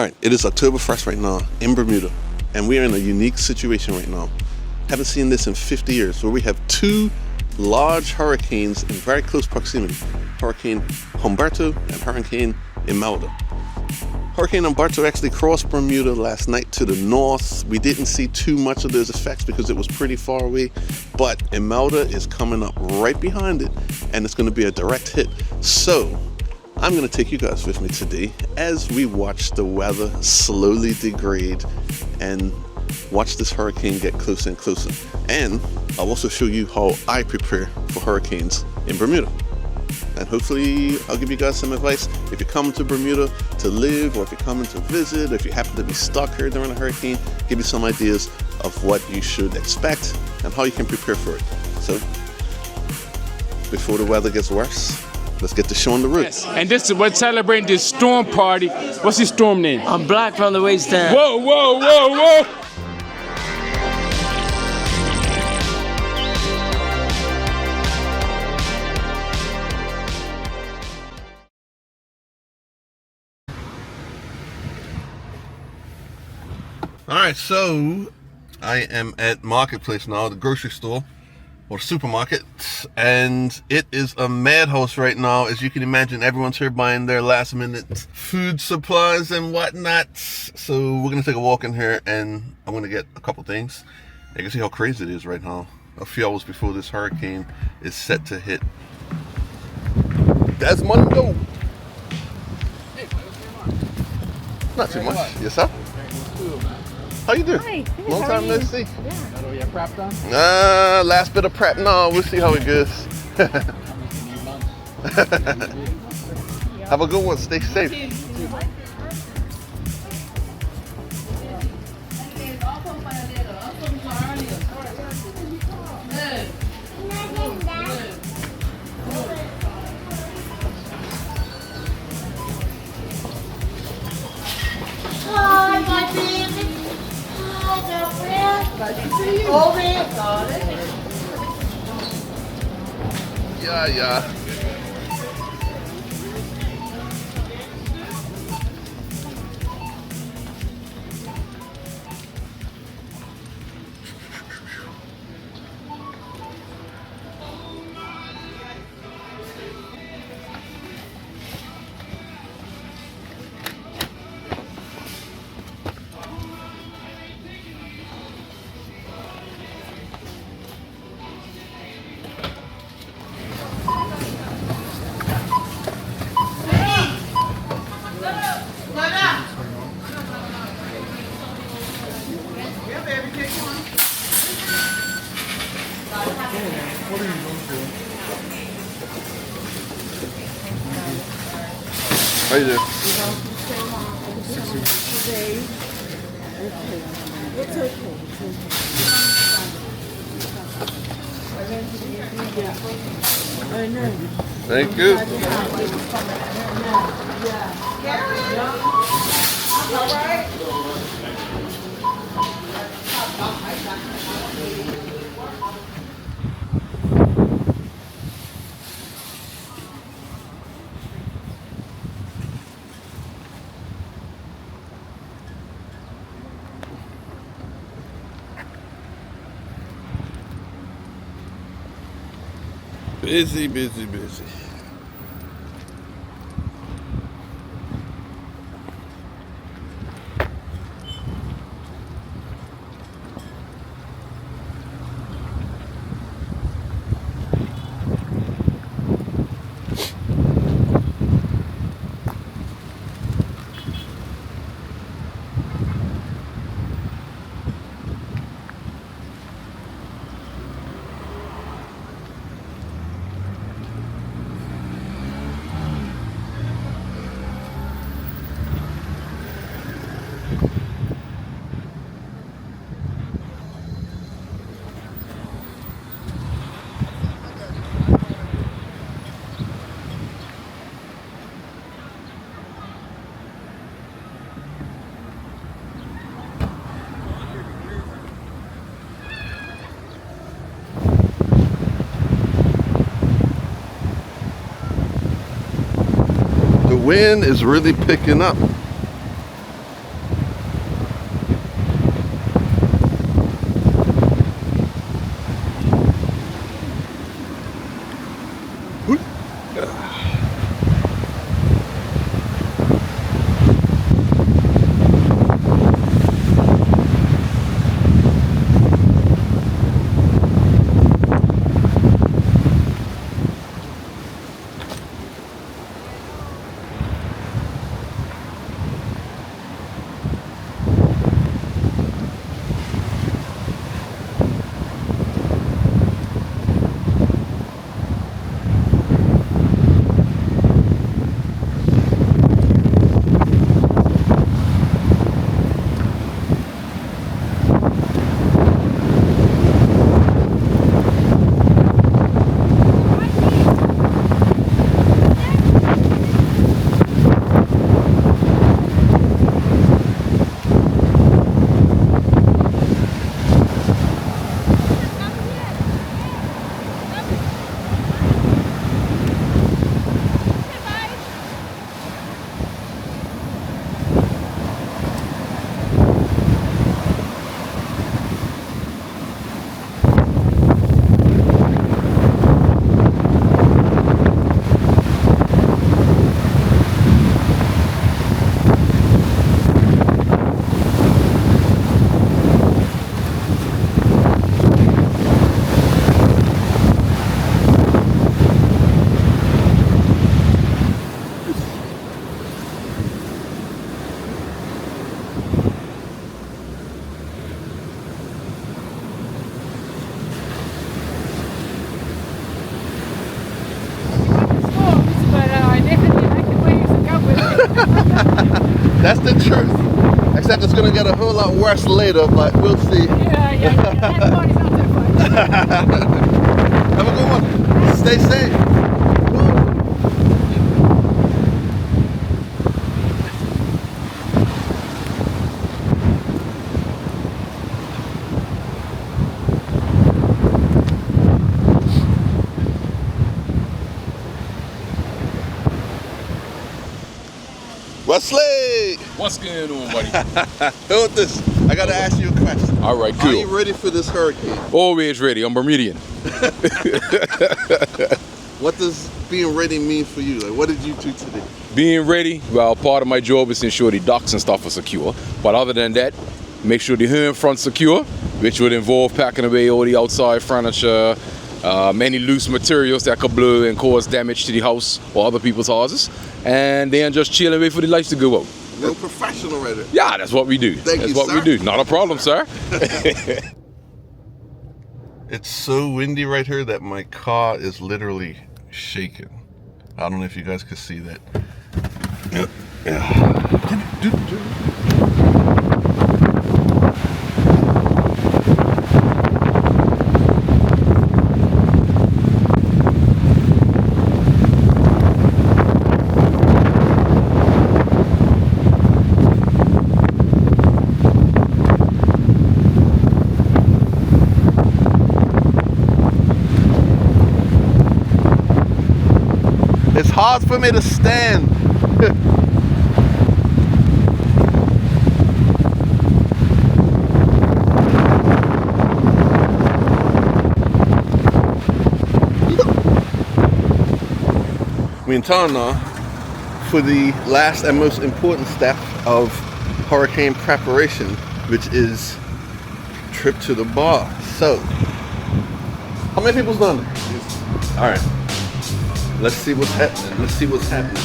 All right, it is October 1st right now in Bermuda, and we are in a unique situation right now. Haven't seen this in 50 years, where we have two large hurricanes in very close proximity. Hurricane Humberto and Hurricane Imelda. Hurricane Humberto actually crossed Bermuda last night to the north. We didn't see too much of those effects because it was pretty far away, but Imelda is coming up right behind it, and it's going to be a direct hit. So I'm going to take you guys with me today as we watch the weather slowly degrade and watch this hurricane get closer and closer. And I'll also show you how I prepare for hurricanes in Bermuda. And hopefully I'll give you guys some advice if you're coming to Bermuda to live, or if you're coming to visit, if you happen to be stuck here during a hurricane, give you some ideas of what you should expect and how you can prepare for it. So before the weather gets worse, let's get the show on the road. Yes. And this is we're celebrating this storm party. What's your storm name? I'm black from the waist down. Whoa, whoa, whoa, whoa! All right, so I am at Marketplace now, the grocery store or supermarket, and it is a madhouse right now. As you can imagine, everyone's here buying their last minute food supplies and whatnot. So we're gonna take a walk in here and I'm gonna get a couple things. You can see how crazy it is right now, a few hours before this hurricane is set to hit. That's money go. Not too much. Yes, sir? How you doing? Hi. Good. Long How time are no you? see. Yeah. Oh, you prep done? Last bit of prep. No, we'll see how it goes. Have a good one. Stay safe. Hi, my baby. Hi, girlfriend. Over here. Yeah. How you doing? It's okay. I know. Thank you. Busy. wind is really picking up. truth. Except it's gonna get a whole lot worse later, but we'll see. Yeah. Everybody's not that funny. Have a good one. Stay safe. Wesley! What's going on, buddy? Hold this. I gotta ask you a question. All right, Are you cool. ready for this hurricane? Always ready. I'm Bermudian. What does being ready mean for you? Like, what did you do today? Being ready, well, part of my job is to ensure the docks and stuff are secure. But other than that, make sure the home front's secure, which would involve packing away all the outside furniture, any loose materials that could blow and cause damage to the house or other people's houses, and then just chill and wait for the lights to go out. No professional right there. Yeah, that's what we do. That's what we do. Not a problem, sir. It's so windy right here that my car is literally shaking. I don't know if you guys can see that. It's hard for me to stand. We're in town now for the last and most important step of hurricane preparation, which is trip to the bar. So, how many people's done there? All right. Let's see what's happening. Let's see what's happening.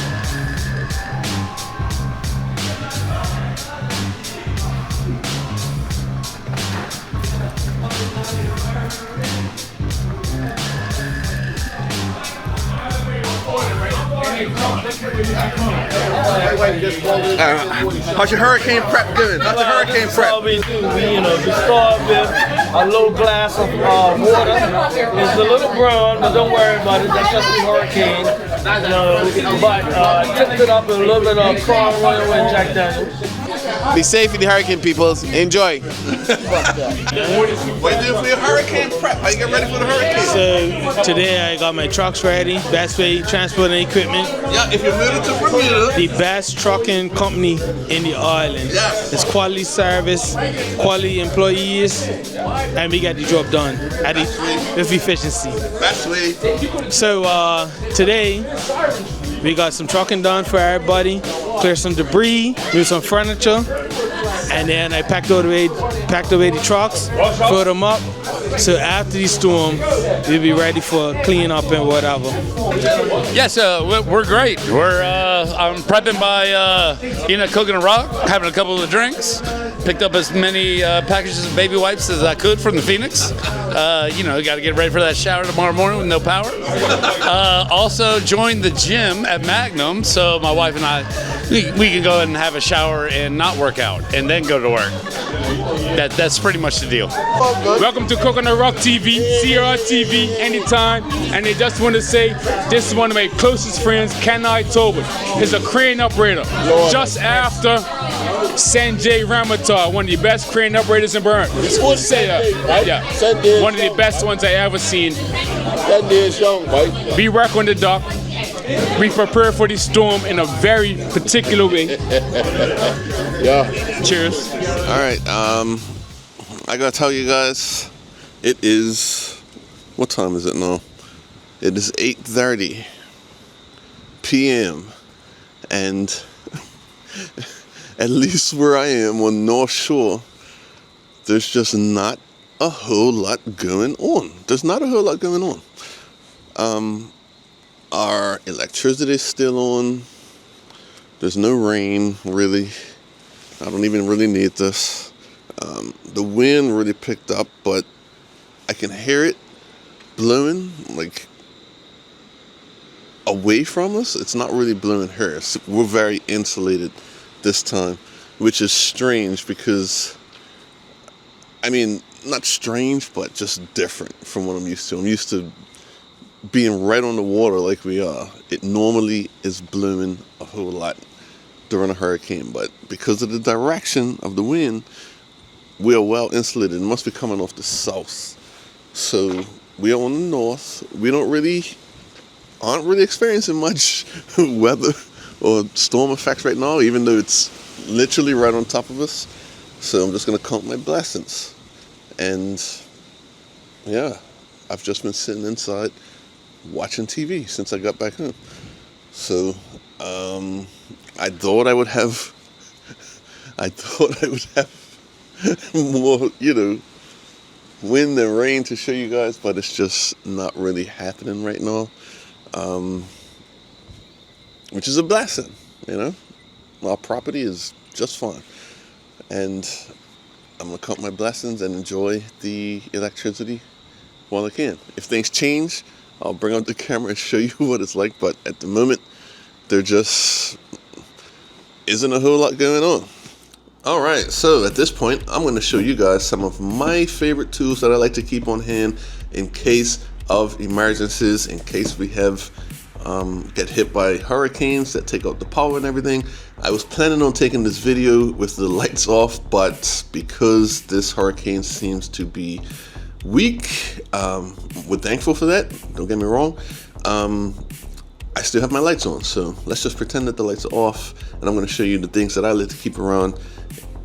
How's your hurricane prep going? How's your hurricane prep? We start with a little glass of water. It's a little brown, but don't worry about it. That's just the hurricane. But tipped it up with a little bit of Crown Royal and Jack Daniels. Be safe in the hurricane, peoples. Enjoy. What are you doing for your hurricane prep? How you get ready for the hurricane? So today I got my trucks ready, best way transporting equipment. Yeah, if you're moving to Bermuda, The best trucking company in the island. Yes. It's quality service, quality employees, and we get the job done with efficiency. best way. So today we got some trucking done for everybody, clear some debris, move some furniture, and then I packed away the trucks, filled them up. So after the storm, we'll be ready for clean up and whatever. Yes, we're great. I'm prepping by eating a coconut rock, having a couple of drinks. Picked up as many packages of baby wipes as I could from the Phoenix. Got to get ready for that shower tomorrow morning with no power. Also joined the gym at Magnum, so my wife and I, we can go and have a shower and not work out, and then go to work. That's pretty much the deal. Welcome to Coconut Rock TV, CR TV, anytime. And I just want to say, this is one of my closest friends, Kenai Tobin. He's a crane operator. Just after Sanjay Ramatar, one of the best crane operators in Bermuda. Say that. Yeah. One of the best ones I ever seen. We work on the dock. We prepare for the storm in a very particular way. Yeah. Cheers. All right. I gotta tell you guys, it is. What time is it now? It is 8:30 p.m. and at least where I am on North Shore, there's just not a whole lot going on. There's not a whole lot going on. Our electricity is still on. There's no rain, really. I don't even really need this. The wind really picked up, but I can hear it blowing like away from us. It's not really blowing here. So we're very insulated this time. which is strange because, I mean, not strange, but just different from what I'm used to. I'm used to being right on the water like we are. It normally is blooming a whole lot during a hurricane, but because of the direction of the wind, we are well insulated. It must be coming off the south. So we are on the north. We aren't really experiencing much weather or storm effects right now, even though it's literally right on top of us. So I'm just gonna count my blessings. And yeah, I've just been sitting inside watching TV since I got back home. So I thought I would have more, wind and rain to show you guys, but it's just not really happening right now. Which is a blessing, Our property is just fine. And I'm gonna count my blessings and enjoy the electricity while I can. If things change, I'll bring out the camera and show you what it's like, but at the moment, there just isn't a whole lot going on. All right, so at this point, I'm going to show you guys some of my favorite tools that I like to keep on hand in case of emergencies, in case we have get hit by hurricanes that take out the power and everything. I was planning on taking this video with the lights off, but because this hurricane seems to be weak, we're thankful for that, don't get me wrong. I still have my lights on, so let's just pretend that the lights are off, and I'm going to show you the things that I like to keep around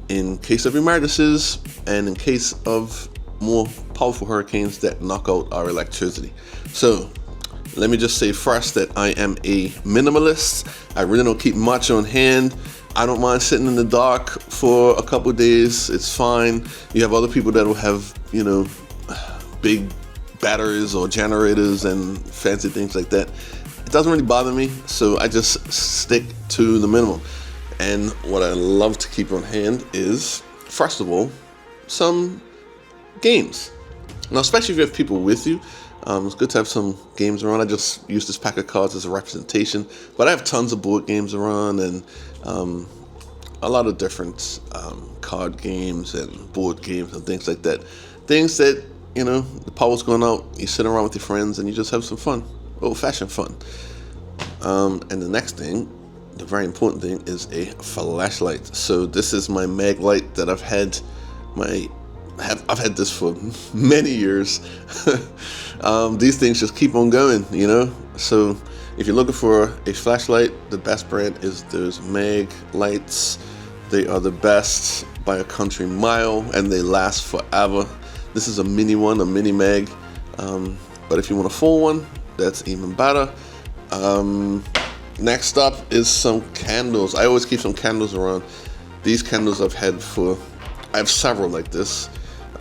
in case of emergencies and in case of more powerful hurricanes that knock out our electricity. So let me just say first that I am a minimalist. I really don't keep much on hand. I don't mind sitting in the dark for a couple of days. It's fine. You have other people that will have, big batteries or generators and fancy things like that. It doesn't really bother me, so I just stick to the minimum. And what I love to keep on hand is, first of all, some games. Now, especially if you have people with you, it's good to have some games around. I just use this pack of cards as a representation, but I have tons of board games around and a lot of different card games and board games and things like that. Things that, the power's going out, you sit around with your friends and you just have some fun, old-fashioned fun. And the next thing, the very important thing, is a flashlight. So this is my mag light that I've had this for many years. These things just keep on going, So if you're looking for a flashlight, the best brand is those mag lights. They are the best by a country mile, and they last forever. This is a mini one, a mini mag. But if you want a full one, that's even better. Next up is some candles. I always keep some candles around. These candles I have several like this.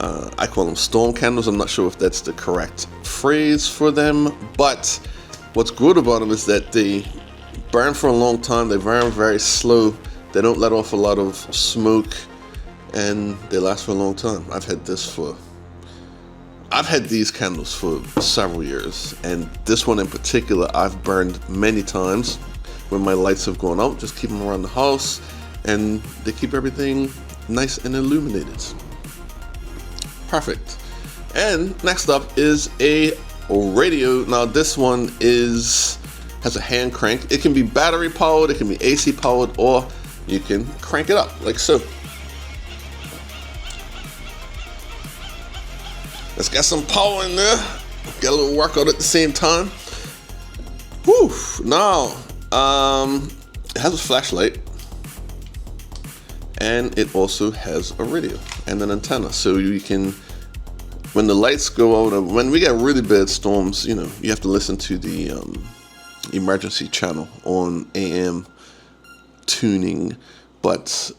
I call them storm candles. I'm not sure if that's the correct phrase for them, but what's good about them is that they burn for a long time. They burn very slow. They don't let off a lot of smoke, and they last for a long time. I've had these candles for several years, and this one in particular I've burned many times when my lights have gone out. Just keep them around the house, and they keep everything nice and illuminated. Perfect. And next up is a radio. Now this one has a hand crank. It can be battery powered, it can be AC powered, or you can crank it up like so. Let's get some power in there. Get a little workout at the same time. Whew. Now, it has a flashlight, and it also has a radio and an antenna. So you can, when the lights go out, when we get really bad storms, you have to listen to the emergency channel on AM tuning, but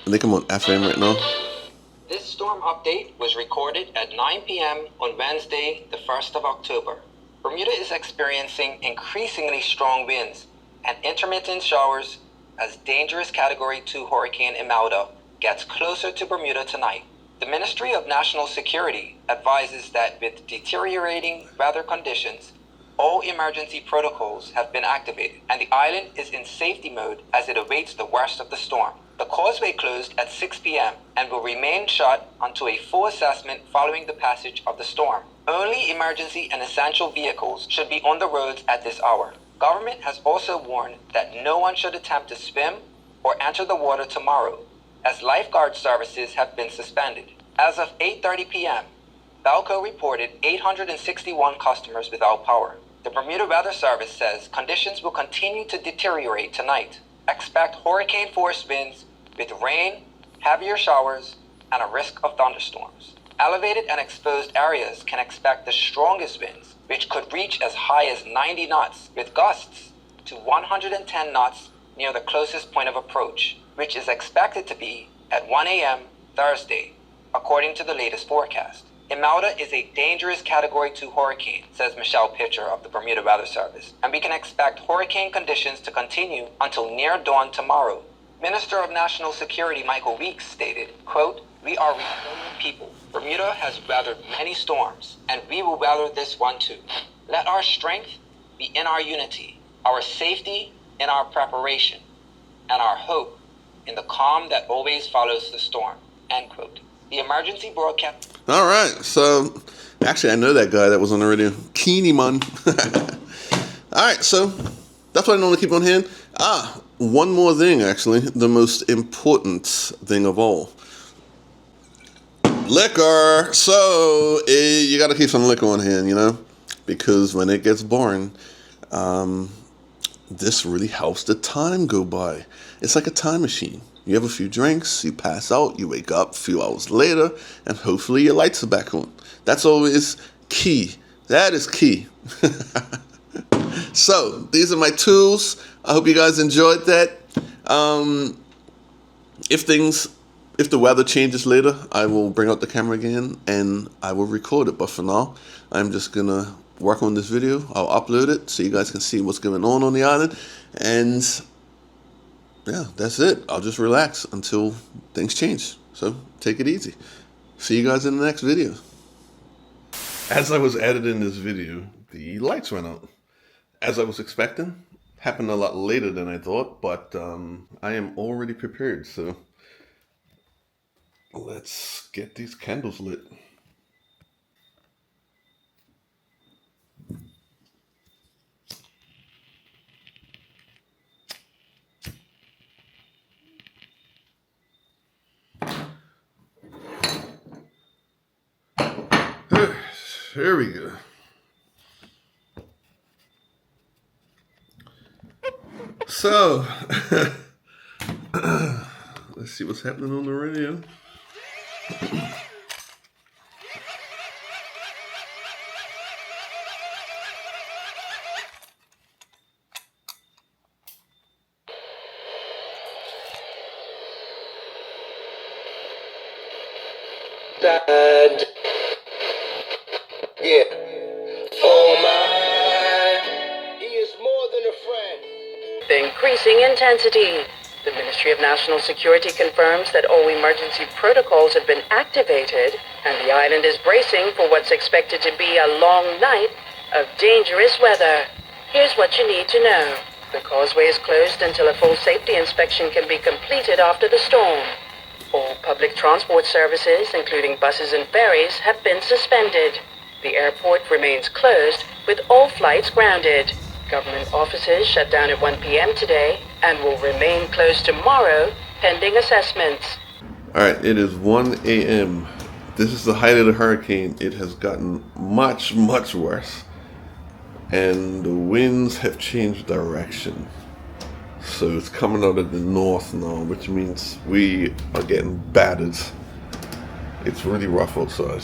I think I'm on FM right now. This storm update was recorded at 9 p.m. on Wednesday, the 1st of October. Bermuda is experiencing increasingly strong winds and intermittent showers as dangerous Category 2 Hurricane Imelda gets closer to Bermuda tonight. The Ministry of National Security advises that with deteriorating weather conditions, all emergency protocols have been activated, and the island is in safety mode as it awaits the worst of the storm. The causeway closed at 6 p.m. and will remain shut until a full assessment following the passage of the storm. Only emergency and essential vehicles should be on the roads at this hour. Government has also warned that no one should attempt to swim or enter the water tomorrow, as lifeguard services have been suspended. As of 8:30 p.m., Balco reported 861 customers without power. The Bermuda Weather Service says conditions will continue to deteriorate tonight. Expect hurricane-force winds with rain, heavier showers, and a risk of thunderstorms. Elevated and exposed areas can expect the strongest winds, which could reach as high as 90 knots, with gusts to 110 knots near the closest point of approach, which is expected to be at 1 a.m. Thursday, according to the latest forecast. Imelda is a dangerous Category 2 hurricane, says Michelle Pitcher of the Bermuda Weather Service, and we can expect hurricane conditions to continue until near dawn tomorrow. Minister of National Security Michael Weeks stated, quote, "We are resilient people. Bermuda has weathered many storms, and we will weather this one too. Let our strength be in our unity, our safety in our preparation, and our hope in the calm that always follows the storm," end quote. The emergency broadcast. All right, so actually I know that guy that was on the radio, Keeney man. All right, so that's what I normally keep on hand. One more thing, actually, the most important thing of all. Liquor. So you got to keep some liquor on hand, you know, because when it gets boring, this really helps the time go by. It's like a time machine. You have a few drinks, you pass out, you wake up a few hours later, and hopefully your lights are back on. That's always key. That is key. So, these are my tools. I hope you guys enjoyed that. If the weather changes later, I will bring out the camera again, and I will record it. But for now, I'm just going to work on this video. I'll upload it so you guys can see what's going on the island. And yeah, that's it. I'll just relax until things change. So take it easy. See you guys in the next video. As I was editing this video, the lights went out. As I was expecting, happened a lot later than I thought, but I am already prepared. So let's get these candles lit. Here we go. So, let's see what's happening on the radio. Dad. Yeah. Oh my. He is more than a friend. The increasing intensity. The Ministry of National Security confirms that all emergency protocols have been activated, and the island is bracing for what's expected to be a long night of dangerous weather. Here's what you need to know. The causeway is closed until a full safety inspection can be completed after the storm. All public transport services, including buses and ferries, have been suspended. The airport remains closed, with all flights grounded. Government offices shut down at 1 p.m. today and will remain closed tomorrow, pending assessments. All right, it is 1 a.m. This is the height of the hurricane. It has gotten much, much worse. And the winds have changed direction. So it's coming out of the north now, which means we are getting battered. It's really rough outside.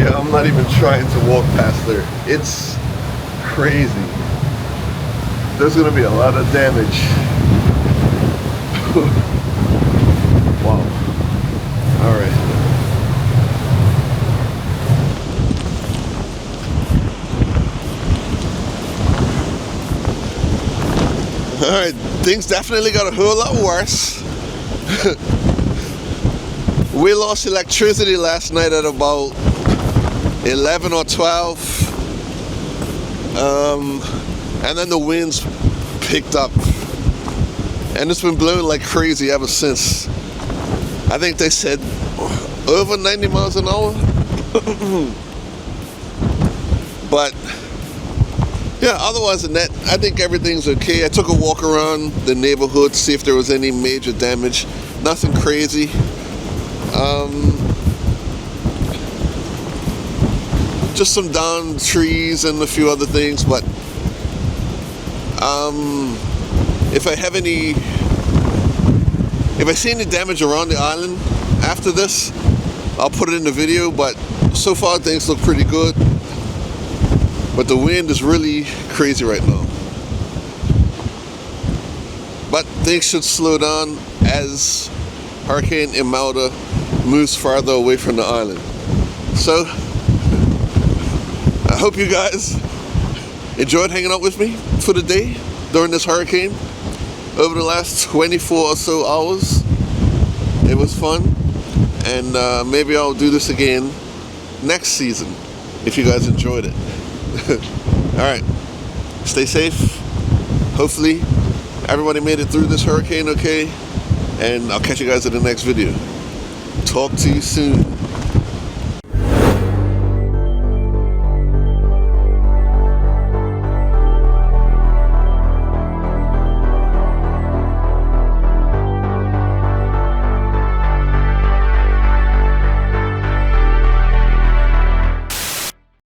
Yeah, I'm not even trying to walk past there. It's crazy. There's gonna be a lot of damage. Wow. All right. All right, things definitely got a whole lot worse. We lost electricity last night at about 11 or 12. And then the winds picked up. And it's been blowing like crazy ever since. I think they said over 90 miles an hour. But yeah, otherwise than that, I think everything's okay. I took a walk around the neighborhood to see if there was any major damage. Nothing crazy. Just some downed trees and a few other things, but if I see any damage around the island after this, I'll put it in the video, but so far things look pretty good. But the wind is really crazy right now. But things should slow down as Hurricane Imelda moves farther away from the island. So, I hope you guys enjoyed hanging out with me for the day during this hurricane. Over the last 24 or so hours, it was fun. And maybe I'll do this again next season if you guys enjoyed it. Alright, stay safe. Hopefully everybody made it through this hurricane okay, and I'll catch you guys in the next video. Talk to you soon.